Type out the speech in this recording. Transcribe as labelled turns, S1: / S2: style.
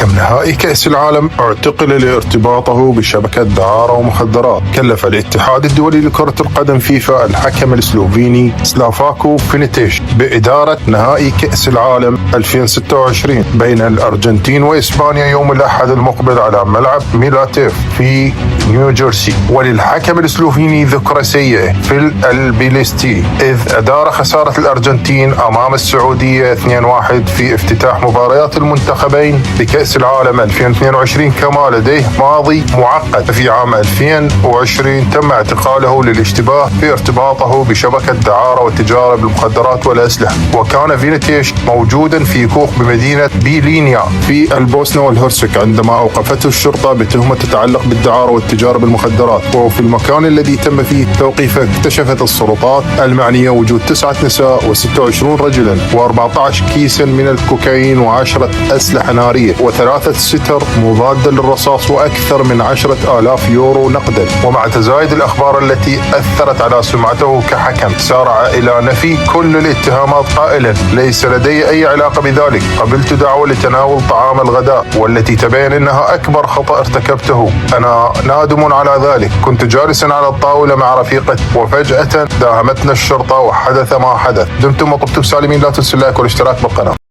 S1: حكم نهائي كأس العالم اعتقل لارتباطه بشبكة دعارة ومخدرات. كلف الاتحاد الدولي لكرة القدم فيفا الحكم السلوفيني سلافاكو فينيتيش بإدارة نهائي كأس العالم 2026 بين الأرجنتين وإسبانيا يوم الأحد المقبل على ملعب ميلاتيف في نيوجيرسي. وللحكم السلوفيني ذكرى سيئة في البيليستي، إذ أدار خسارة الأرجنتين أمام السعودية 2-1 في افتتاح مباريات المنتخبين بكأس العالم 2022. كما لديه ماضي معقد. في عام 2020 تم اعتقاله للاشتباه في ارتباطه بشبكة دعارة والتجارة بالمخدرات والأسلحة. وكان فينيتيش موجودا في كوخ بمدينة بيلينيا في البوسنة والهرسك عندما أوقفته الشرطة بتهمة تتعلق بالدعارة والتجارة بالمخدرات. وفي المكان الذي تم فيه توقيفه اكتشفت السلطات المعنية وجود 9 نساء و26 رجلا و14 كيسا من الكوكايين و10 أسلحة نارية و3 ستر مضادة للرصاص وأكثر من 10,000 يورو نقدا. ومع تزايد الأخبار التي أثرت على سمعته كحكم، سارع إلى نفي كل الاتهامات قائلا: ليس لدي أي علاقة بذلك، قبلت دعوة لتناول طعام الغداء والتي تبين أنها أكبر خطأ ارتكبته، أنا نادم على ذلك، كنت جالسا على الطاولة مع رفيقتي وفجأة داهمتنا الشرطة وحدث ما حدث. دمتم وطبتم سالمين، لا تنسوا اللايك والاشتراك بالقناة.